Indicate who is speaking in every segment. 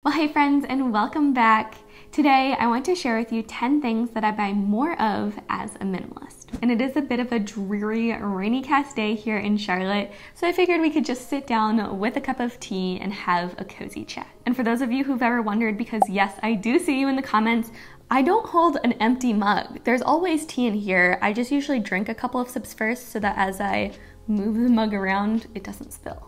Speaker 1: Well, hey friends, and welcome back. Today, I want to share with you 10 things that I buy more of as a minimalist. And it is a bit of a dreary, rainy cast day here in Charlotte, so I figured we could just sit down with a cup of tea and have a cozy chat. And for those of you who've ever wondered, because yes, I do see you in the comments, I don't hold an empty mug. There's always tea in here. I just usually drink a couple of sips first so that as I move the mug around, it doesn't spill.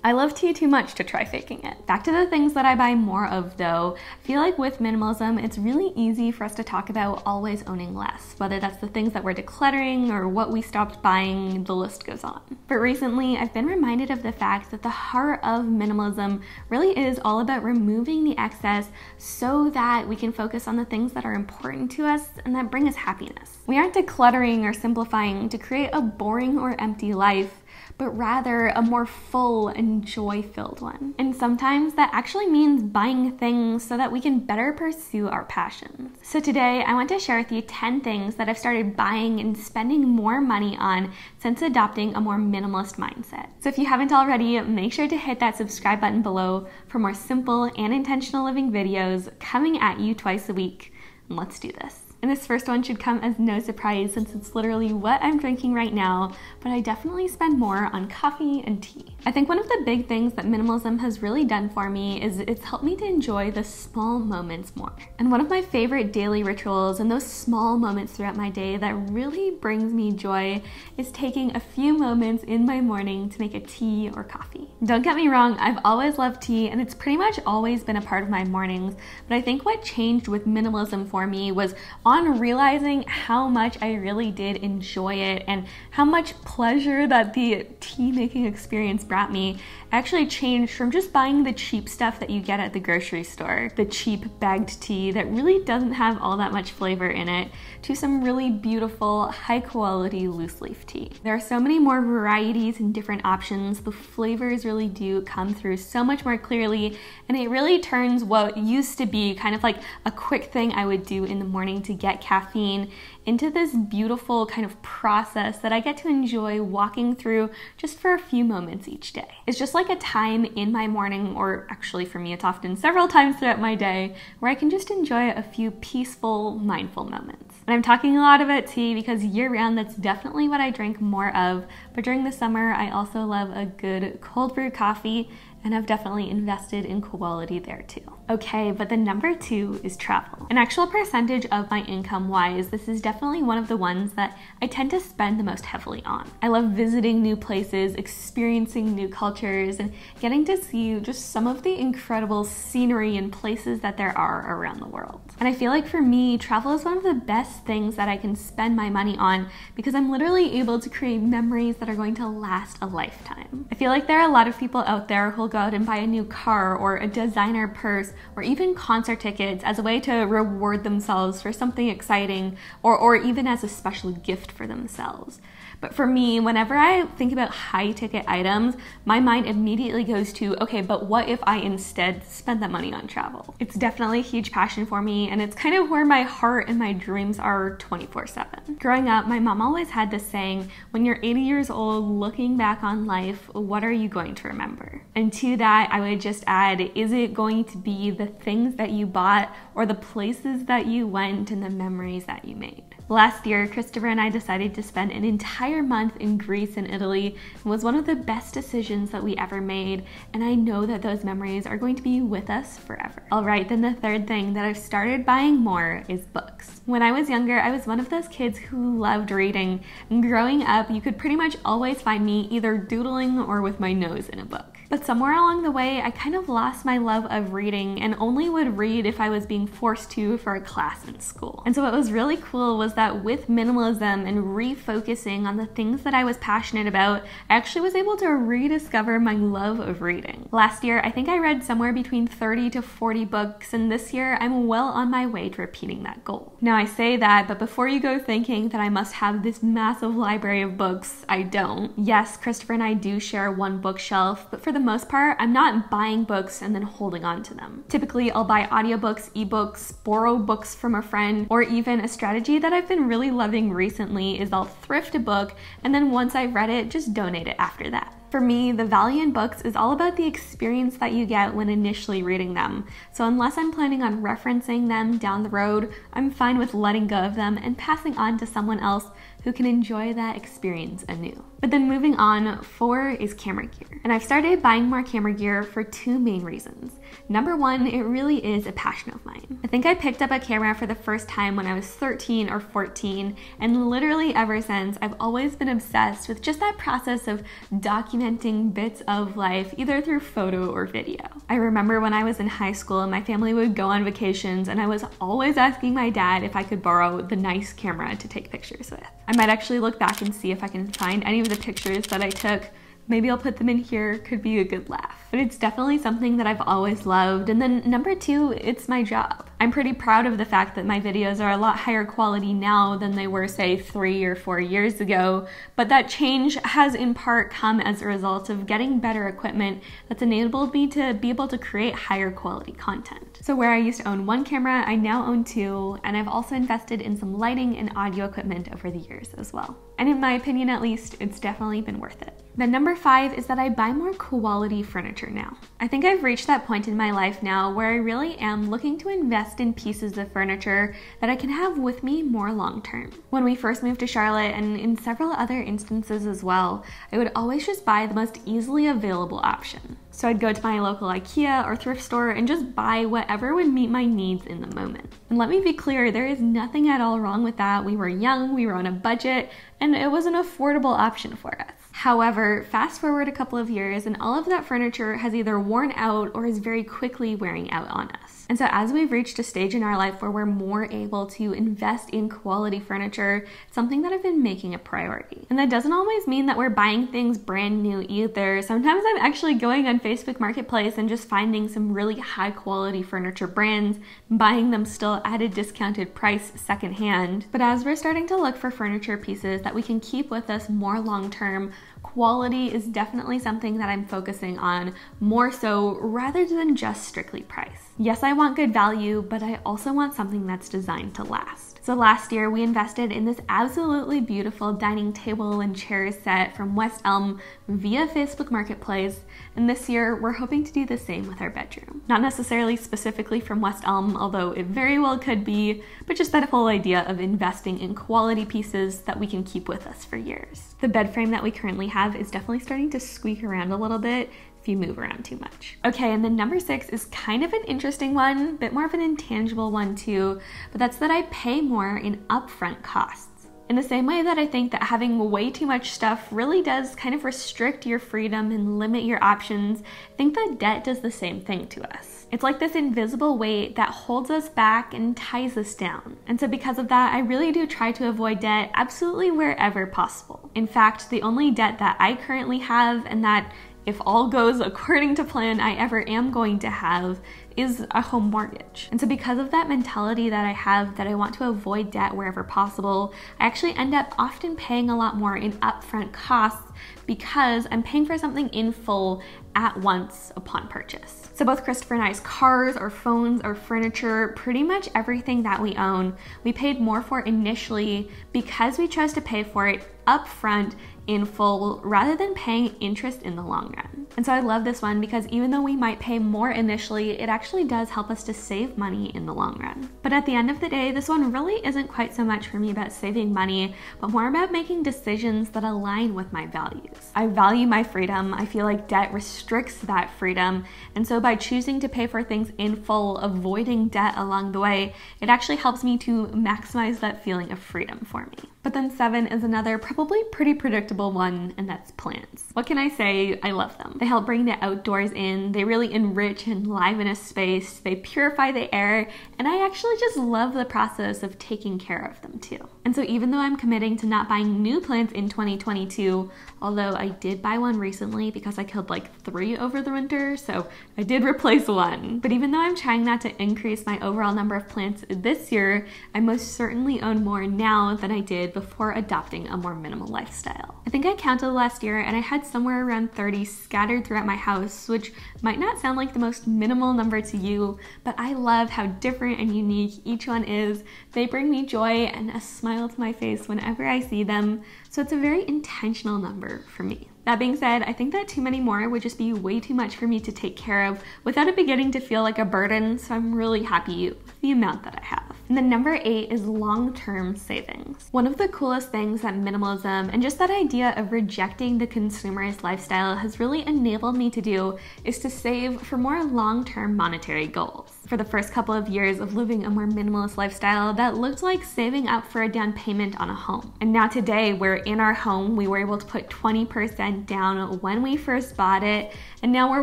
Speaker 1: I love tea too much to try faking it. Back to the things that I buy more of though. I feel like with minimalism, it's really easy for us to talk about always owning less, whether that's the things that we're decluttering or what we stopped buying, the list goes on. But recently, I've been reminded of the fact that the heart of minimalism really is all about removing the excess so that we can focus on the things that are important to us and that bring us happiness. We aren't decluttering or simplifying to create a boring or empty life, but rather a more full and joy-filled one. And sometimes that actually means buying things so that we can better pursue our passions. So today, I want to share with you 10 things that I've started buying and spending more money on since adopting a more minimalist mindset. So if you haven't already, make sure to hit that subscribe button below for more simple and intentional living videos coming at you twice a week. And let's do this. And this first one should come as no surprise since it's literally what I'm drinking right now, but I definitely spend more on coffee and tea. I think one of the big things that minimalism has really done for me is it's helped me to enjoy the small moments more. And one of my favorite daily rituals and those small moments throughout my day that really brings me joy is taking a few moments in my morning to make a tea or coffee. Don't get me wrong, I've always loved tea and it's pretty much always been a part of my mornings, but I think what changed with minimalism for me was on realizing how much I really did enjoy it and how much pleasure that the tea making experience brought me actually changed from just buying the cheap stuff that you get at the grocery store, the cheap bagged tea that really doesn't have all that much flavor in it, to some really beautiful, high quality loose leaf tea. There are so many more varieties and different options. The flavors really do come through so much more clearly, and it really turns what used to be kind of like a quick thing I would do in the morning to get caffeine into this beautiful kind of process that I get to enjoy walking through just for a few moments each day. It's just like a time in my morning, or actually for me it's often several times throughout my day, where I can just enjoy a few peaceful, mindful moments. And I'm talking a lot about tea because year-round that's definitely what I drink more of, but during the summer I also love a good cold brew coffee, and I've definitely invested in quality there too. Okay, but the number 2 is travel. An actual percentage of my income wise, this is definitely one of the ones that I tend to spend the most heavily on. I love visiting new places, experiencing new cultures, and getting to see just some of the incredible scenery and places that there are around the world. And I feel like for me, travel is one of the best things that I can spend my money on because I'm literally able to create memories that are going to last a lifetime. I feel like there are a lot of people out there who'll go out and buy a new car or a designer purse or even concert tickets as a way to reward themselves for something exciting or even as a special gift for themselves. But for me, whenever I think about high ticket items, my mind immediately goes to, okay, but what if I instead spent that money on travel? It's definitely a huge passion for me, and it's kind of where my heart and my dreams are 24/7. Growing up, my mom always had this saying, when you're 80 years old, looking back on life, what are you going to remember? And to that, I would just add, is it going to be the things that you bought or the places that you went and the memories that you made? Last year, Christopher and I decided to spend an entire month in Greece and Italy. It was one of the best decisions that we ever made, and I know that those memories are going to be with us forever. All right, then the third thing that I've started buying more is books. When I was younger, I was one of those kids who loved reading, and growing up, you could pretty much always find me either doodling or with my nose in a book. But somewhere along the way, I kind of lost my love of reading and only would read if I was being forced to for a class in school. And so what was really cool was that with minimalism and refocusing on the things that I was passionate about, I actually was able to rediscover my love of reading. Last year, I think I read somewhere between 30 to 40 books, and this year I'm well on my way to repeating that goal. Now I say that, but before you go thinking that I must have this massive library of books, I don't. Yes, Christopher and I do share one bookshelf, but for the most part, I'm not buying books and then holding on to them. Typically, I'll buy audiobooks, ebooks, borrow books from a friend, or even a strategy that I've been really loving recently is I'll thrift a book and then once I've read it, just donate it after that. For me, the value in books is all about the experience that you get when initially reading them. So unless I'm planning on referencing them down the road, I'm fine with letting go of them and passing on to someone else who can enjoy that experience anew. But then moving on, 4 is camera gear. And I've started buying more camera gear for 2 main reasons. Number 1, it really is a passion of mine. I think I picked up a camera for the first time when I was 13 or 14, and literally ever since, I've always been obsessed with just that process of documenting bits of life, either through photo or video. I remember when I was in high school and my family would go on vacations, and I was always asking my dad if I could borrow the nice camera to take pictures with. I might actually look back and see if I can find any of the pictures that I took. Maybe I'll put them in here, could be a good laugh. But it's definitely something that I've always loved. And then number 2, it's my job. I'm pretty proud of the fact that my videos are a lot higher quality now than they were, say, 3 or 4 years ago. But that change has in part come as a result of getting better equipment that's enabled me to be able to create higher quality content. So where I used to own 1 camera, I now own 2, and I've also invested in some lighting and audio equipment over the years as well. And in my opinion, at least, it's definitely been worth it. Then number 5 is that I buy more quality furniture now. I think I've reached that point in my life now where I really am looking to invest in pieces of furniture that I can have with me more long term. When we first moved to Charlotte, and in several other instances as well, I would always just buy the most easily available option. So I'd go to my local IKEA or thrift store and just buy whatever would meet my needs in the moment. And let me be clear, there is nothing at all wrong with that. We were young, we were on a budget, and it was an affordable option for us. However, fast forward a couple of years and all of that furniture has either worn out or is very quickly wearing out on us. And so as we've reached a stage in our life where we're more able to invest in quality furniture, it's something that I've been making a priority. And that doesn't always mean that we're buying things brand new either. Sometimes I'm actually going on Facebook Marketplace and just finding some really high quality furniture brands, buying them still at a discounted price secondhand. But as we're starting to look for furniture pieces that we can keep with us more long term, quality is definitely something that I'm focusing on more so rather than just strictly price. Yes, I want good value, but I also want something that's designed to last. So last year we invested in this absolutely beautiful dining table and chairs set from West Elm via Facebook Marketplace, and this year we're hoping to do the same with our bedroom. Not necessarily specifically from West Elm, although it very well could be, but just that whole idea of investing in quality pieces that we can keep with us for years. The bed frame that we currently have is definitely starting to squeak around a little bit if you move around too much. Okay, and then number 6 is kind of an interesting one, a bit more of an intangible one too, but that's that I pay more in upfront costs. In the same way that I think that having way too much stuff really does kind of restrict your freedom and limit your options, I think that debt does the same thing to us. It's like this invisible weight that holds us back and ties us down. And so because of that, I really do try to avoid debt absolutely wherever possible. In fact, the only debt that I currently have, and that if all goes according to plan I ever am going to have, is a home mortgage. And so because of that mentality that I have, that I want to avoid debt wherever possible, I actually end up often paying a lot more in upfront costs because I'm paying for something in full at once upon purchase. So both Christopher and I's cars, our phones, our furniture, pretty much everything that we own, we paid more for initially because we chose to pay for it upfront in full rather than paying interest in the long run. And so I love this one because even though we might pay more initially, it actually does help us to save money in the long run. But at the end of the day, this one really isn't quite so much for me about saving money, but more about making decisions that align with my values. I value my freedom. I feel like debt restricts that freedom. And so by choosing to pay for things in full, avoiding debt along the way, it actually helps me to maximize that feeling of freedom for me. But then 7 is another probably pretty predictable one, and that's plants. What can I say? I love them. They help bring the outdoors in. They really enrich and liven a space. They purify the air, and I actually just love the process of taking care of them too. And so even though I'm committing to not buying new plants in 2022, although I did buy one recently because I killed like 3 over the winter, so I did replace one. But even though I'm trying not to increase my overall number of plants this year, I most certainly own more now than I did before adopting a more minimal lifestyle. I think I counted last year and I had somewhere around 30 scattered throughout my house, which might not sound like the most minimal number to you, but I love how different and unique each one is. They bring me joy and a smile to my face whenever I see them, so it's a very intentional number for me. That being said, I think that too many more would just be way too much for me to take care of without it beginning to feel like a burden, so I'm really happy with the amount that I have. And then number 8 is long-term savings. One of the coolest things that minimalism and just that idea of rejecting the consumerist lifestyle has really enabled me to do is to save for more long-term monetary goals. For the first couple of years of living a more minimalist lifestyle, that looked like saving up for a down payment on a home. And now today, we're in our home, we were able to put 20% down when we first bought it, and now we're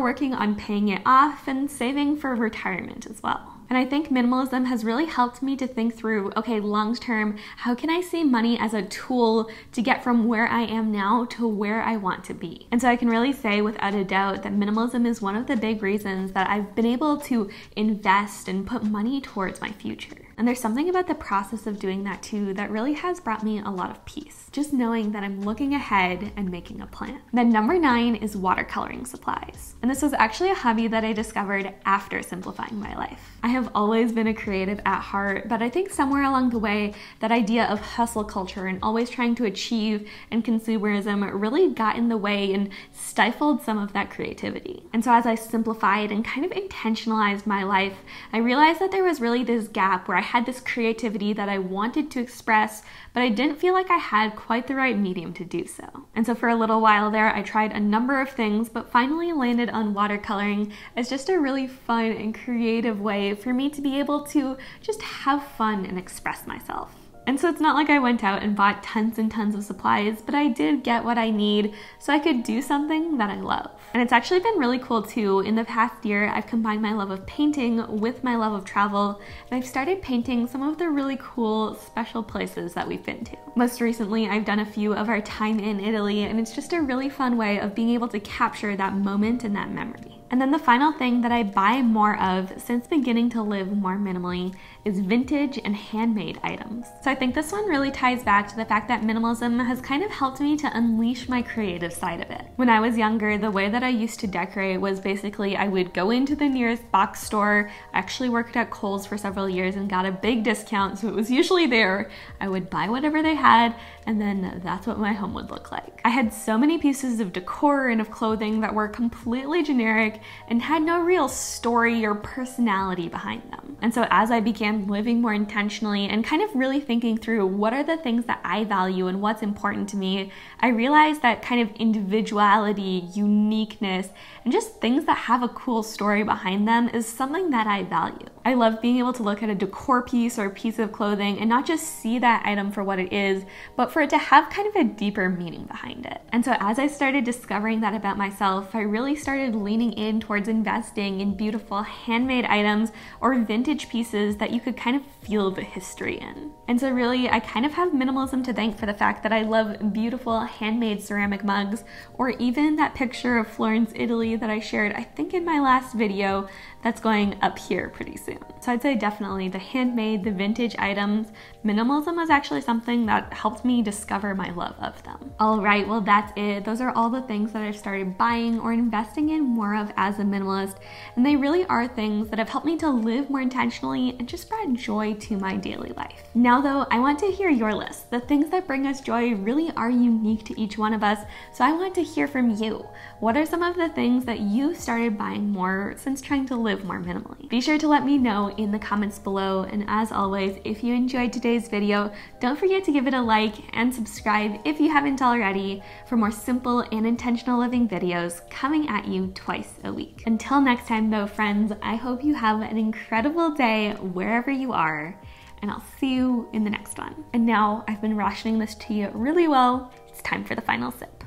Speaker 1: working on paying it off and saving for retirement as well. And I think minimalism has really helped me to think through, okay, long term, how can I see money as a tool to get from where I am now to where I want to be? And so I can really say without a doubt that minimalism is one of the big reasons that I've been able to invest and put money towards my future. And there's something about the process of doing that too that really has brought me a lot of peace. Just knowing that I'm looking ahead and making a plan. Then number 9 is watercoloring supplies. And this was actually a hobby that I discovered after simplifying my life. I have always been a creative at heart, but I think somewhere along the way, that idea of hustle culture and always trying to achieve and consumerism really got in the way and stifled some of that creativity. And so as I simplified and kind of intentionalized my life, I realized that there was really this gap where I had this creativity that I wanted to express, but I didn't feel like I had quite the right medium to do so. And so for a little while there, I tried a number of things, but finally landed on watercoloring as just a really fun and creative way for me to be able to just have fun and express myself. And so it's not like I went out and bought tons and tons of supplies, but I did get what I need so I could do something that I love. And it's actually been really cool too. In the past year, I've combined my love of painting with my love of travel, and I've started painting some of the really cool, special places that we've been to. Most recently, I've done a few of our time in Italy, and it's just a really fun way of being able to capture that moment and that memory. And then the final thing that I buy more of since beginning to live more minimally is vintage and handmade items. So I think this one really ties back to the fact that minimalism has kind of helped me to unleash my creative side of it. When I was younger, the way that I used to decorate was basically I would go into the nearest box store. I actually worked at Kohl's for several years and got a big discount, so it was usually there. I would buy whatever they had, and then that's what my home would look like. I had so many pieces of decor and of clothing that were completely generic and had no real story or personality behind them. And so as I began living more intentionally and kind of really thinking through what are the things that I value and what's important to me, I realized that kind of individuality, uniqueness, and just things that have a cool story behind them is something that I value. I love being able to look at a decor piece or a piece of clothing and not just see that item for what it is, but for it to have kind of a deeper meaning behind it. And so as I started discovering that about myself, I really started leaning in towards investing in beautiful handmade items or vintage pieces that you could kind of feel the history in. And so really, I kind of have minimalism to thank for the fact that I love beautiful handmade ceramic mugs, or even that picture of Florence, Italy that I shared, I think in my last video, that's going up here pretty soon. So I'd say definitely the handmade, the vintage items. Minimalism was actually something that helped me discover my love of them. All right, well that's it. Those are all the things that I've started buying or investing in more of as a minimalist, and they really are things that have helped me to live more intentionally and just brought joy to my daily life. Now though, I want to hear your list. The things that bring us joy really are unique to each one of us, so I want to hear from you. What are some of the things that you started buying more since trying to live more minimally? Be sure to let me know in the comments below, and as always, if you enjoyed today's video, don't forget to give it a like and subscribe if you haven't already for more simple and intentional living videos coming at you twice a week. Until next time though, friends, I hope you have an incredible day wherever you are, and I'll see you in the next one. And now I've been rationing this to you really well. It's time for the final sip.